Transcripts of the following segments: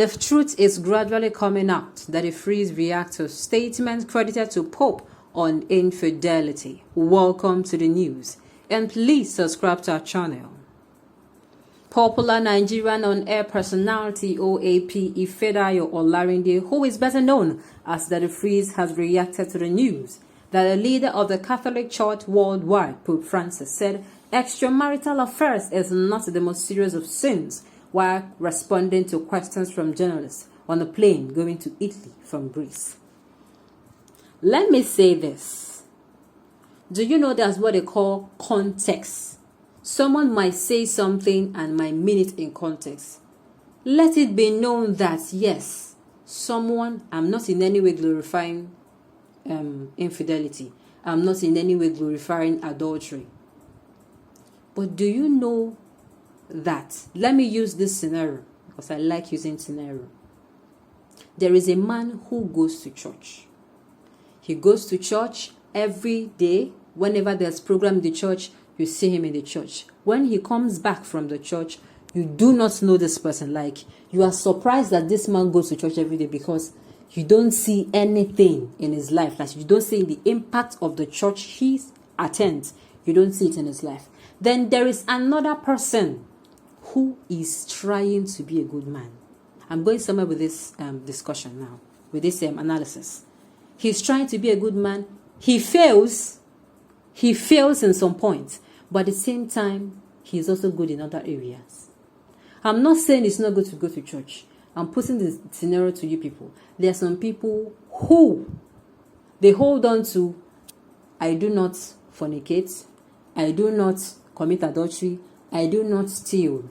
The truth is gradually coming out that the Freeze react to statements credited to Pope on infidelity. Welcome to the news, and please subscribe to our channel. Popular Nigerian on-air personality OAP Ifedayo Olarinde, who is better known as the Freeze, has reacted to the news that the leader of the Catholic Church worldwide, Pope Francis, said extramarital affairs is not the most serious of sins, while responding to questions from journalists on a plane going to Italy from Greece. Let me say this. Do you know that's what they call context? Someone might say something and might mean it in context. Let it be known that, yes, I'm not in any way glorifying infidelity. I'm not in any way glorifying adultery. But do you know that, let me use this scenario because I like using scenario. There is a man who goes to church. He goes to church every day. Whenever there's program in the church, you see him in the church. When he comes back from the church, you do not know this person. Like, you are surprised that this man goes to church every day because you don't see anything in his life. Like, you don't see the impact of the church he attends. You don't see it in his life. Then there is another person who is trying to be a good man. I'm going somewhere with this discussion now, with this analysis. He's trying to be a good man. He fails. He fails in some points, but at the same time, he's also good in other areas. I'm not saying it's not good to go to church. I'm putting this scenario to you people. There are some people who they hold on to, I do not fornicate, I do not commit adultery, I do not steal,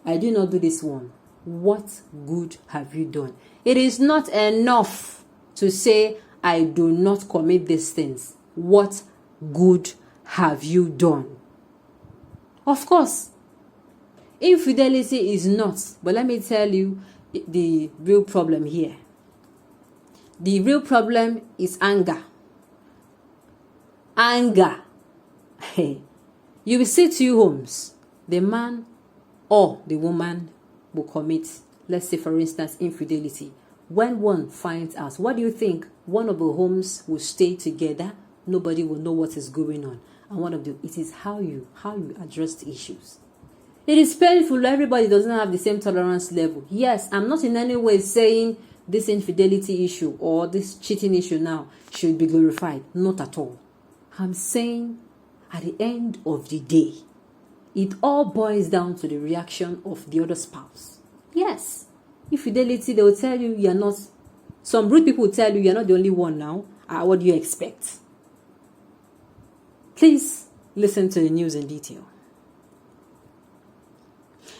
I do not do this one. What good have you done? It is not enough to say, I do not commit these things. What good have you done? Of course, infidelity is not. But let me tell you the real problem here. The real problem is anger. Anger. Hey, you will see two homes. The man or the woman will commit, let's say for instance, infidelity. When one finds out, what do you think? One of the homes will stay together. Nobody will know what is going on. And it is how you address the issues. It is painful. Everybody doesn't have the same tolerance level. Yes, I'm not in any way saying this infidelity issue or this cheating issue now should be glorified. Not at all. I'm saying at the end of the day, it all boils down to the reaction of the other spouse. Yes, infidelity, they will tell you you're not. Some rude people will tell you you're not the only one now. What do you expect? Please listen to the news in detail.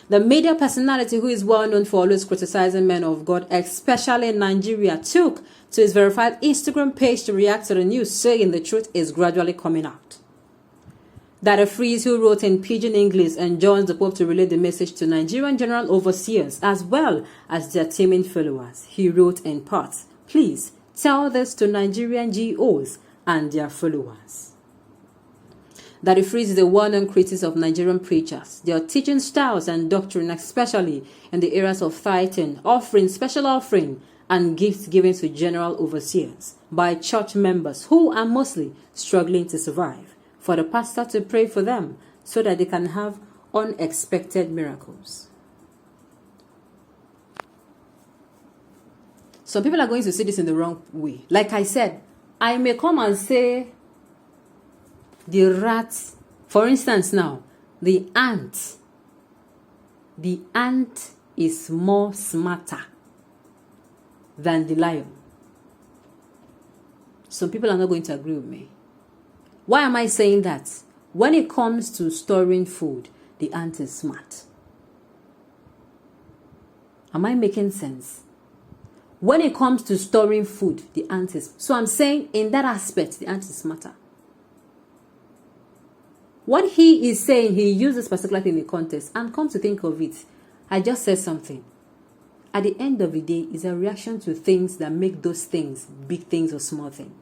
The media personality who is well known for always criticizing men of God, especially in Nigeria, took to his verified Instagram page to react to the news, saying the truth is gradually coming out. That a Freeze who wrote in pidgin English and joins the Pope to relay the message to Nigerian general overseers as well as their teeming followers. He wrote in part, please tell this to Nigerian GOs and their followers. That the Freeze is a well-known critic of Nigerian preachers, their teaching styles and doctrine, especially in the areas of tithing, offering, special offering, and gifts given to general overseers by church members who are mostly struggling to survive, for the pastor to pray for them so that they can have unexpected miracles. Some people are going to see this in the wrong way. Like I said, I may come and say the rat, for instance now, the ant is more smarter than the lion. Some people are not going to agree with me. Why am I saying that? When it comes to storing food, the ant is smart. Am I making sense? When it comes to storing food, the ant is. So I'm saying in that aspect, the ant is smarter. What he is saying, he uses particular thing in the context, and come to think of it, I just said something. At the end of the day, it's a reaction to things that make those things big things or small things.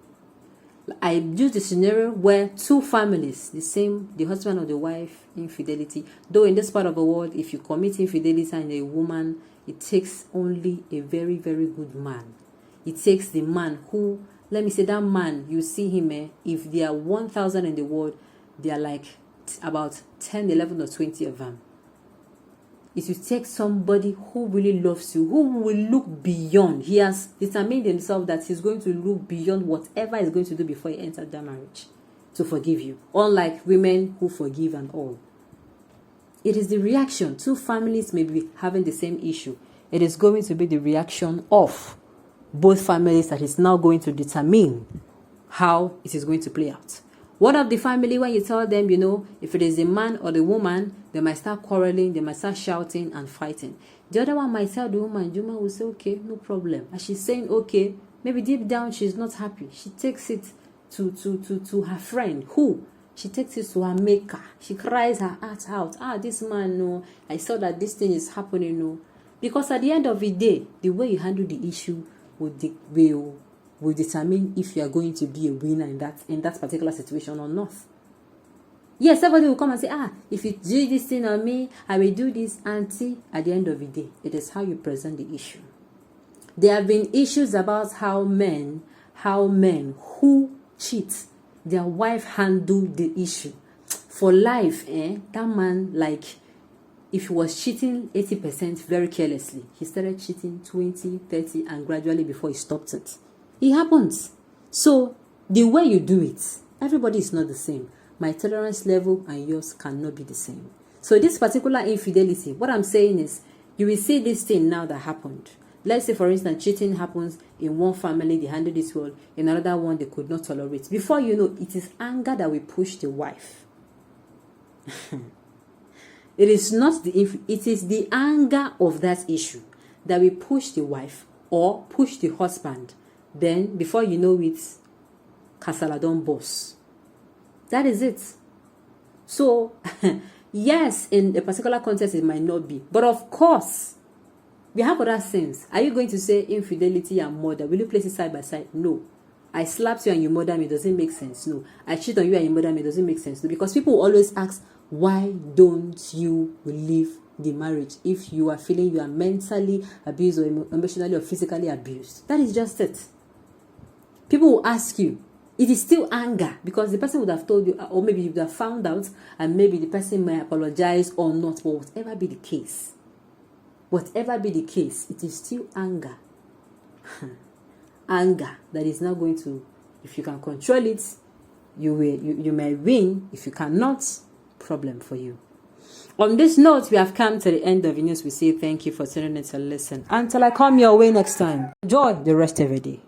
I use the scenario where two families, the husband or the wife, infidelity. Though in this part of the world, if you commit infidelity and a woman, it takes only a very, very good man. It takes the man who, let me say, that man, you see him, if there are 1,000 in the world, there are like about 10, 11 or 20 of them. It will take somebody who really loves you, who will look beyond. He has determined himself that he's going to look beyond whatever he's going to do before he enters that marriage to forgive you. Unlike women who forgive and all. It is the reaction. Two families may be having the same issue. It is going to be the reaction of both families that is now going to determine how it is going to play out. One of the family, when you tell them, if it is the man or the woman, they might start quarreling, they might start shouting and fighting. The other one might tell the woman, Juma will say, okay, no problem. And she's saying, okay, maybe deep down she's not happy. She takes it to her friend. Who? She takes it to her maker. She cries her heart out. This man, no, I saw that this thing is happening, no. Because at the end of the day, the way you handle the issue will determine if you are going to be a winner in that particular situation or not. Yes, everybody will come and say, if you do this thing on me, I will do this, auntie. At the end of the day, it is how you present the issue. There have been issues about how men who cheat, their wife handle the issue. For life, that man, like, if he was cheating 80% very carelessly, he started cheating 20, 30, and gradually before he stopped it. It happens. So the way you do it, everybody is not the same. My tolerance level and yours cannot be the same. So this particular infidelity, what I'm saying is, you will see this thing now that happened. Let's say, for instance, cheating happens in one family, they handle this well. In another one, they could not tolerate. Before you know, it is anger that will push the wife. It is the anger of that issue that will push the wife or push the husband. Then, before you know it, Kasala don boss. That is it. So, yes, in a particular context, it might not be. But of course, we have other sins. Are you going to say infidelity and murder? Will you place it side by side? No. I slapped you and you murder me. Does it make sense? No. I cheat on you and you murder me. Does it make sense? No. Because people always ask, why don't you leave the marriage if you are feeling you are mentally abused or emotionally or physically abused? That is just it. People will ask you, it is still anger because the person would have told you, or maybe you would have found out, and maybe the person may apologize or not, but whatever be the case, it is still anger. Anger that is not going to, if you can control it, you may win. If you cannot, problem for you. On this note, we have come to the end of the news. We say thank you for tuning in to listen. Until I come your way next time, enjoy the rest of the day.